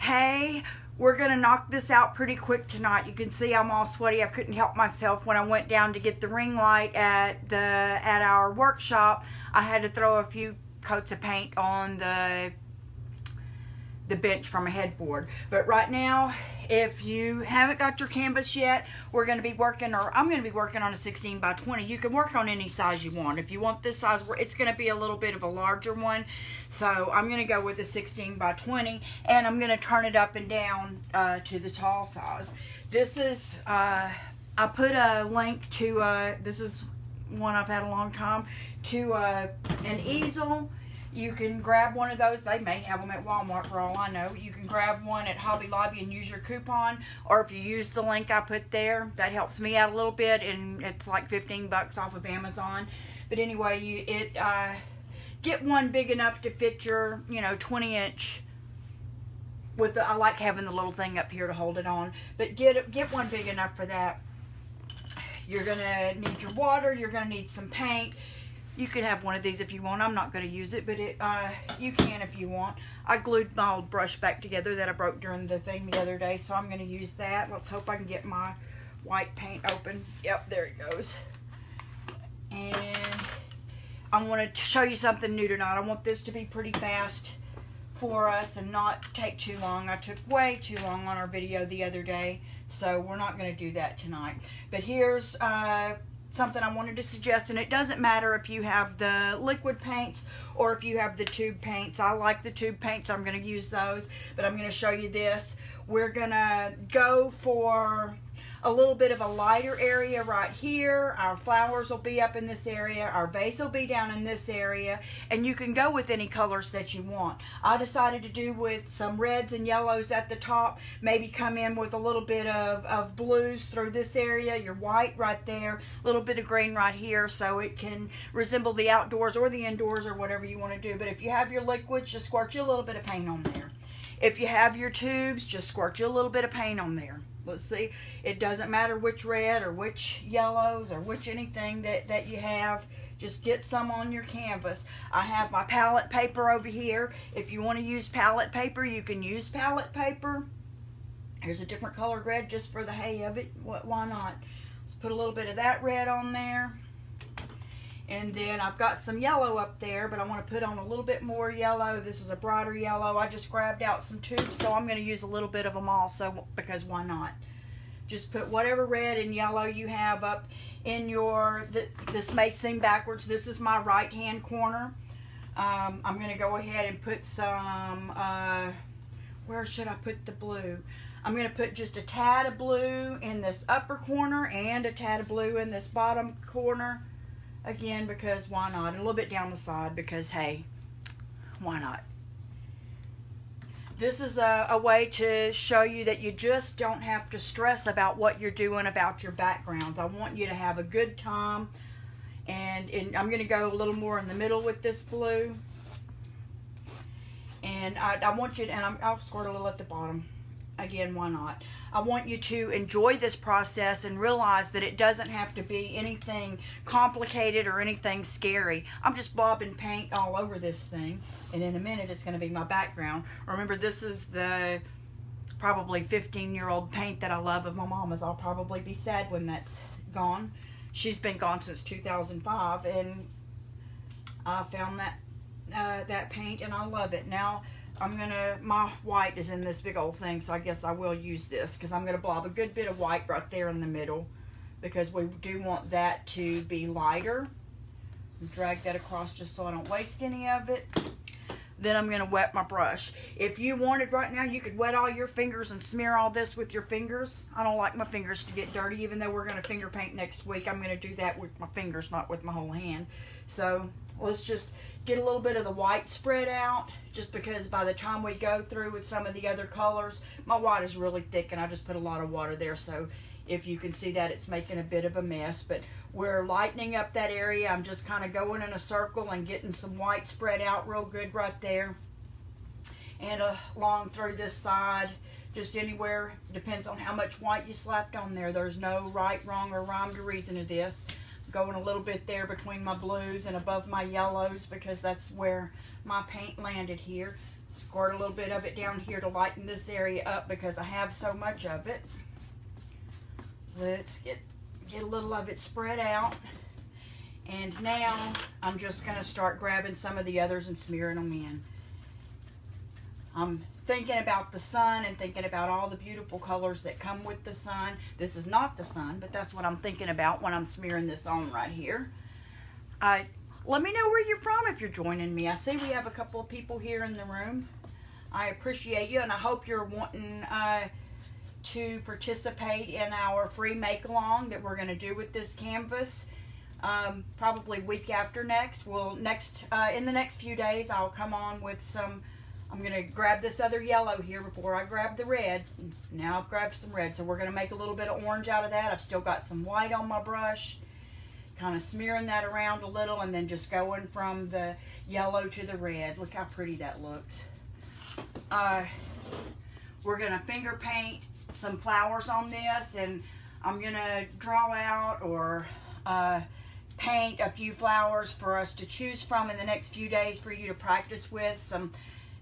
Hey, we're gonna knock this out pretty quick tonight. You can see I'm all sweaty. I couldn't help myself when I went down to get the ring light at our workshop. I had to throw a few coats of paint on the bench from a headboard. But right now, if you haven't got your canvas yet, we're going to be working, or I'm going to be working on a 16 by 20. You can work on any size you want. If you want this size, it's going to be a little bit of a larger one. So I'm going to go with a 16 by 20, and I'm going to turn it up and down to the tall size. This is, I put a link to, this is one I've had a long time, to an easel. You can grab one of those. They may have them at Walmart for all I know. You can grab one at Hobby Lobby and use your coupon. Or if you use the link I put there, that helps me out a little bit. And it's like 15 bucks off of Amazon. But anyway, get one big enough to fit your, 20-inch. I like having the little thing up here to hold it on. But get one big enough for that. You're going to need your water. You're going to need some paint. You can have one of these if you want. I'm not going to use it, but you can if you want. I glued my old brush back together that I broke during the thing the other day, so I'm going to use that. Let's hope I can get my white paint open. Yep, there it goes. And I want to show you something new tonight. I want this to be pretty fast for us and not take too long. I took way too long on our video the other day, so we're not going to do that tonight. But here's something I wanted to suggest, and it doesn't matter if you have the liquid paints or if you have the tube paints. I like the tube paints, so I'm going to use those, but I'm going to show you this. We're going to go for a little bit of a lighter area right here. Our flowers will be up in this area. Our vase will be down in this area, and you can go with any colors that you want. I decided to do with some reds and yellows at the top, maybe come in with a little bit of blues through this area, your white right there, a little bit of green right here, so it can resemble the outdoors or the indoors or whatever you want to do. But if you have your liquids, just squirt you a little bit of paint on there. If you have your tubes, just squirt you a little bit of paint on there. Let's see, it doesn't matter which red or which yellows or which anything that you have. Just get some on your canvas. I have my palette paper over here. If you want to use palette paper, you can use palette paper. Here's a different colored red just for the hay of it. Why not? Let's put a little bit of that red on there. And then I've got some yellow up there, but I want to put on a little bit more yellow. This is a brighter yellow. I just grabbed out some tubes, so I'm going to use a little bit of them also, because why not? Just put whatever red and yellow you have up in your, this may seem backwards. This is my right-hand corner. I'm going to go ahead and put some, where should I put the blue? I'm going to put just a tad of blue in this upper corner and a tad of blue in this bottom corner. Again, because why not? And a little bit down the side, because hey, why not? This is a way to show you that you just don't have to stress about what you're doing about your backgrounds. I want you to have a good time. And I'm going to go a little more in the middle with this blue. And I want you to, and I'll squirt a little at the bottom. Again, why not? I want you to enjoy this process and realize that it doesn't have to be anything complicated or anything scary. I'm just blobbing paint all over this thing, and in a minute it's going to be my background. Remember, this is the probably 15-year-old paint that I love of my mama's. I'll probably be sad when that's gone. She's been gone since 2005, and I found that paint, and I love it. Now, my white is in this big old thing, so I guess I will use this, because I'm going to blob a good bit of white right there in the middle, because we do want that to be lighter. Drag that across just so I don't waste any of it. Then I'm going to wet my brush. If you wanted right now, you could wet all your fingers and smear all this with your fingers. I don't like my fingers to get dirty, even though we're going to finger paint next week. I'm going to do that with my fingers, not with my whole hand. So let's just get a little bit of the white spread out, just because by the time we go through with some of the other colors, my white is really thick, and I just put a lot of water there. So if you can see that, it's making a bit of a mess, but we're lightening up that area. I'm just kind of going in a circle and getting some white spread out real good right there, and along through this side, just anywhere. Depends on how much white you slapped on there. There's no right, wrong, or rhyme to reason to this. Going a little bit there between my blues and above my yellows, because that's where my paint landed here. Squirt a little bit of it down here to lighten this area up because I have so much of it. Let's get a little of it spread out. And now I'm just going to start grabbing some of the others and smearing them in. I'm thinking about the sun and thinking about all the beautiful colors that come with the sun. This is not the sun, but that's what I'm thinking about when I'm smearing this on right here. Let me know where you're from if you're joining me. I see we have a couple of people here in the room. I appreciate you, and I hope you're wanting to participate in our free make-along that we're going to do with this canvas. Probably week after next. In the next few days, I'll come on with some. I'm going to grab this other yellow here before I grab the red. Now I've grabbed some red, so we're going to make a little bit of orange out of that. I've still got some white on my brush. Kind of smearing that around a little and then just going from the yellow to the red. Look how pretty that looks. We're going to finger paint some flowers on this, and I'm going to draw out or paint a few flowers for us to choose from in the next few days for you to practice with. Some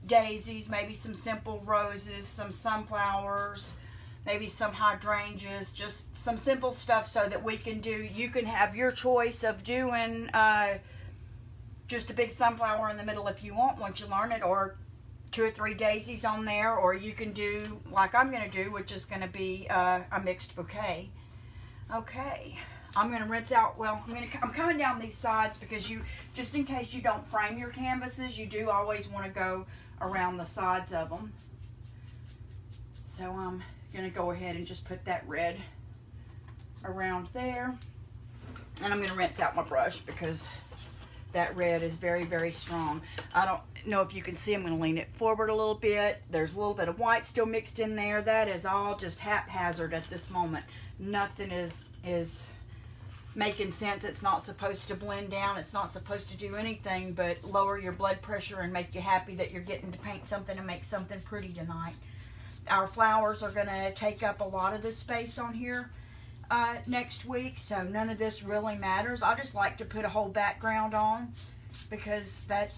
daisies, maybe some simple roses, some sunflowers, maybe some hydrangeas, just some simple stuff so that we can do, you can have your choice of doing just a big sunflower in the middle if you want once you learn it, or 2 or 3 daisies on there, or you can do like I'm going to do, which is going to be a mixed bouquet. Okay, I'm going to rinse out, well, I'm coming down these sides because just in case you don't frame your canvases, you do always want to go around the sides of them. So I'm going to go ahead and just put that red around there, and I'm going to rinse out my brush because that red is very, very strong. I don't know if you can see, I'm going to lean it forward a little bit. There's a little bit of white still mixed in there. That is all just haphazard at this moment. Nothing is making sense. It's not supposed to blend down. It's not supposed to do anything but lower your blood pressure and make you happy that you're getting to paint something and make something pretty tonight. Our flowers are going to take up a lot of the space on here next week, so none of this really matters. I just like to put a whole background on because that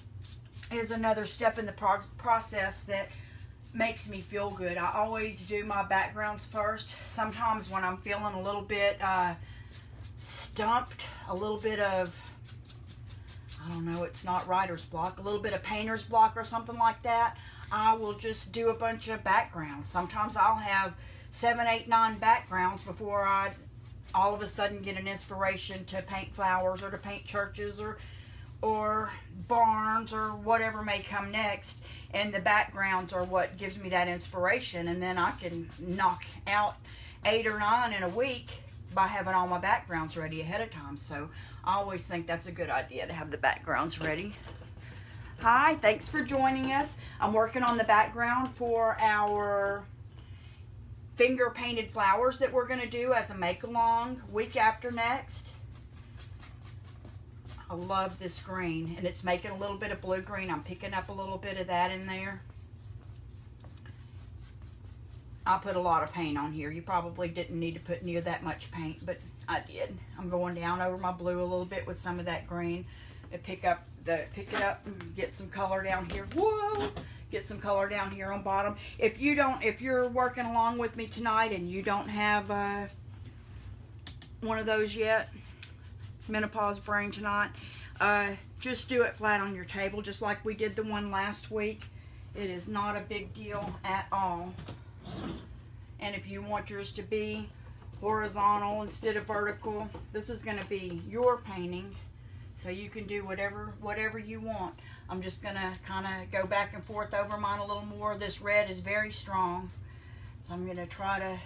is another step in the process that makes me feel good. I always do my backgrounds first. Sometimes when I'm feeling a little bit stumped, a little bit of, I don't know, it's not writer's block, a little bit of painter's block or something like that, I will just do a bunch of backgrounds. Sometimes I'll have 7, 8, 9 backgrounds before I all of a sudden get an inspiration to paint flowers or to paint churches or barns or whatever may come next. And the backgrounds are what gives me that inspiration, and then I can knock out 8 or 9 in a week by having all my backgrounds ready ahead of time. So I always think that's a good idea to have the backgrounds ready. Hi, thanks for joining us. I'm working on the background for our finger painted flowers that we're going to do as a make-along week after next. I love this green, and it's making a little bit of blue-green. I'm picking up a little bit of that in there. I put a lot of paint on here. You probably didn't need to put near that much paint, but I did. I'm going down over my blue a little bit with some of that green and pick it up and get some color down here. Whoa! Get some color down here on bottom. If you're working along with me tonight and you don't have one of those yet, menopause brain tonight, just do it flat on your table, just like we did the one last week. It is not a big deal at all. And if you want yours to be horizontal instead of vertical, this is going to be your painting, so you can do whatever you want. I'm just going to kind of go back and forth over mine a little more. This red is very strong, so I'm going to try to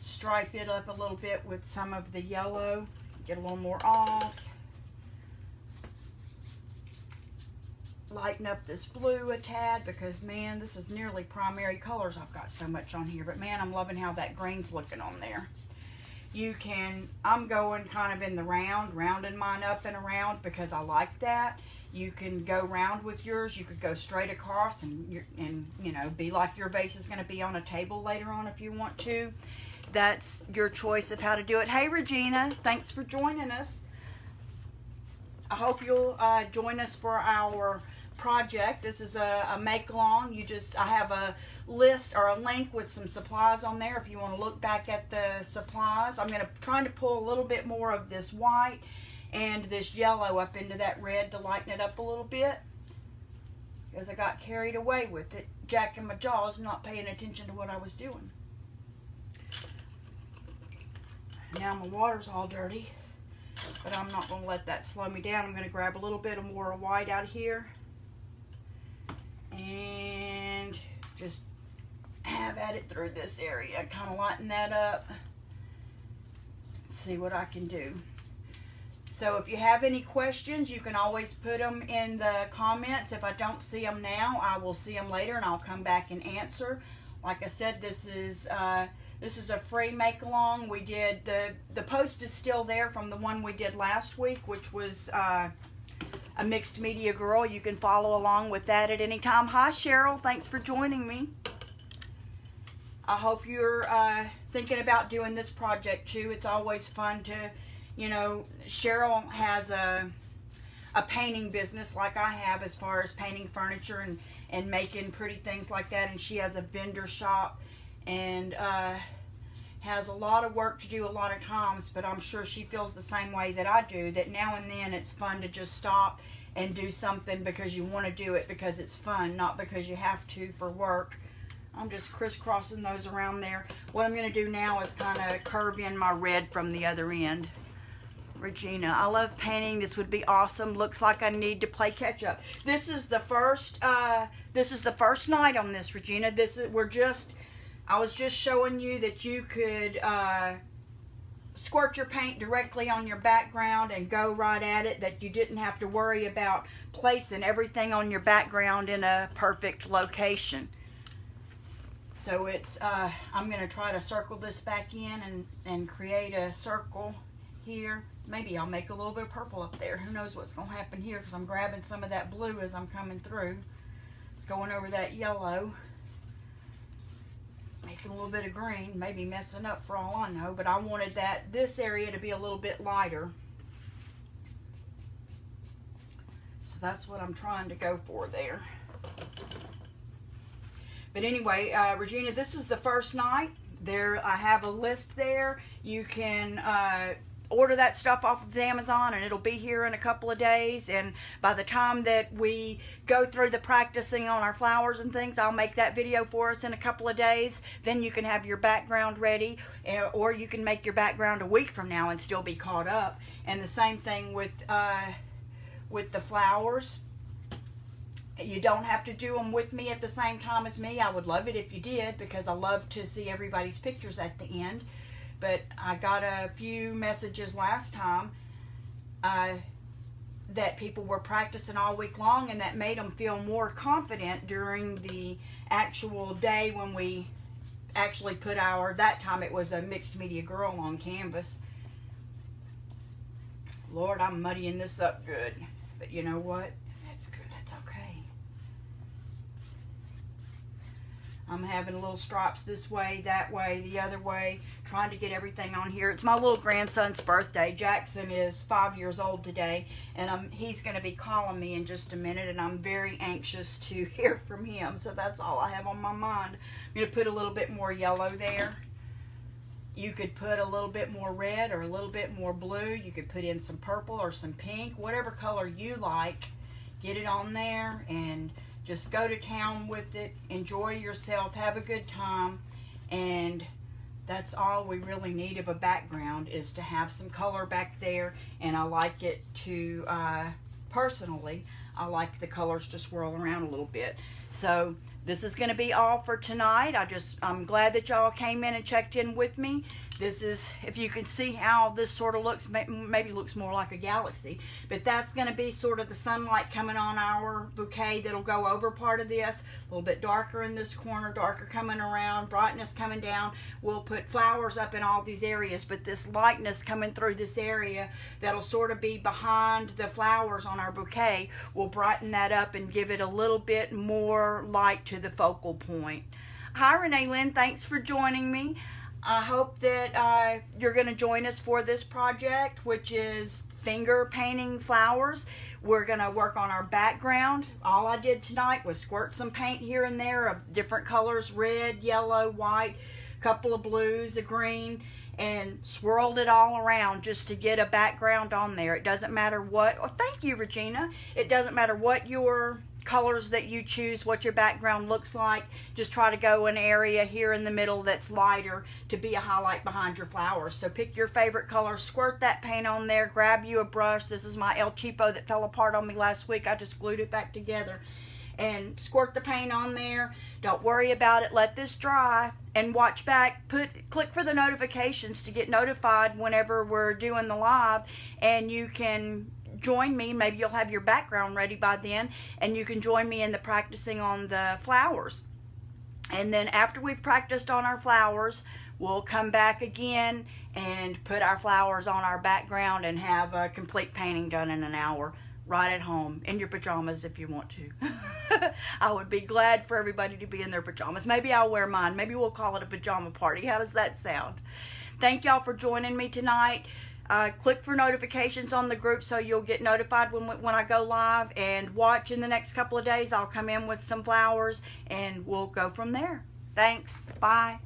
stripe it up a little bit with some of the yellow, get a little more off. Lighten up this blue a tad because, man, this is nearly primary colors. I've got so much on here, but man, I'm loving how that green's looking on there. You can, I'm going kind of in the rounding mine up and around because I like that. You can go round with yours. You could go straight across and you know, be like your vase is going to be on a table later on if you want to. That's your choice of how to do it. Hey, Regina, thanks for joining us. I hope you'll join us for our project. This is a make along. I have a list or a link with some supplies on there if you want to look back at the supplies. I'm going to try to pull a little bit more of this white and this yellow up into that red to lighten it up a little bit, because I got carried away with it, jacking my jaws, not paying attention to what I was doing. Now my water's all dirty, but I'm not going to let that slow me down. I'm going to grab a little bit of more white out here and just have at it through this area, kind of lighten that up, see what I can do. So if you have any questions, you can always put them in the comments. If I don't see them now, I will see them later and I'll come back and answer. Like I said, this is a free make along. We did the post is still there from the one we did last week, which was a mixed media girl. You can follow along with that at any time. Hi Cheryl, thanks for joining me. I hope you're thinking about doing this project too. It's always fun to, you know, Cheryl has a painting business like I have, as far as painting furniture and making pretty things like that, and she has a vendor shop and has a lot of work to do a lot of times, but I'm sure she feels the same way that I do, that now and then it's fun to just stop and do something because you want to do it because it's fun, not because you have to for work. I'm just crisscrossing those around there. What I'm going to do now is kind of curve in my red from the other end. Regina, I love painting. This would be awesome. Looks like I need to play catch up. This is the first night on this, Regina. I was just showing you that you could squirt your paint directly on your background and go right at it, that you didn't have to worry about placing everything on your background in a perfect location. So it's, I'm going to try to circle this back in and create a circle here. Maybe I'll make a little bit of purple up there. Who knows what's going to happen here, because I'm grabbing some of that blue as I'm coming through. It's going over that yellow. Making a little bit of green, maybe messing up for all I know, but I wanted this area to be a little bit lighter. So that's what I'm trying to go for there. But anyway, Regina, this is the first night. There, I have a list there. You can order that stuff off of Amazon and it'll be here in a couple of days, and by the time that we go through the practicing on our flowers and things, I'll make that video for us in a couple of days. Then you can have your background ready, or you can make your background a week from now and still be caught up. And the same thing with the flowers. You don't have to do them with me at the same time as me. I would love it if you did, because I love to see everybody's pictures at the end. But I got a few messages last time that people were practicing all week long, and that made them feel more confident during the actual day when we actually put that time it was a mixed media girl on canvas. Lord, I'm muddying this up good. But you know what? That's good. That's okay. I'm having little stripes this way, that way, the other way, trying to get everything on here. It's my little grandson's birthday. Jackson is 5 years old today, and he's going to be calling me in just a minute, and I'm very anxious to hear from him. So that's all I have on my mind. I'm going to put a little bit more yellow there. You could put a little bit more red or a little bit more blue. You could put in some purple or some pink, whatever color you like. Get it on there and just go to town with it, enjoy yourself, have a good time, and that's all we really need of a background, is to have some color back there. And I like it to, personally, I like the colors to swirl around a little bit. So this is going to be all for tonight. I'm glad that y'all came in and checked in with me. This is, if you can see how this sort of looks, maybe looks more like a galaxy, but that's going to be sort of the sunlight coming on our bouquet that'll go over part of this. A little bit darker in this corner, darker coming around, brightness coming down. We'll put flowers up in all these areas, but this lightness coming through this area that'll sort of be behind the flowers on our bouquet will brighten that up and give it a little bit more light to the focal point. Hi Renee Lynn, thanks for joining me. I hope that you're going to join us for this project, which is finger painting flowers. We're gonna work on our background. All I did tonight was squirt some paint here and there of different colors, red, yellow, white, a couple of blues, a green, and swirled it all around just to get a background on there. It doesn't matter what, oh, thank you, Regina. It doesn't matter what your colors that you choose, what your background looks like. Just try to go an area here in the middle that's lighter to be a highlight behind your flowers. So pick your favorite color, squirt that paint on there, grab you a brush. This is my El Cheapo that fell apart on me last week. I just glued it back together. And squirt the paint on there. Don't worry about it. Let this dry and watch back. Click for the notifications to get notified whenever we're doing the live, and you can join me. Maybe you'll have your background ready by then, and you can join me in the practicing on the flowers. And then after we've practiced on our flowers, we'll come back again and put our flowers on our background and have a complete painting done in an hour. Right at home, in your pajamas if you want to. I would be glad for everybody to be in their pajamas. Maybe I'll wear mine. Maybe we'll call it a pajama party. How does that sound? Thank y'all for joining me tonight. Click for notifications on the group so you'll get notified when I go live, and watch in the next couple of days. I'll come in with some flowers and we'll go from there. Thanks. Bye.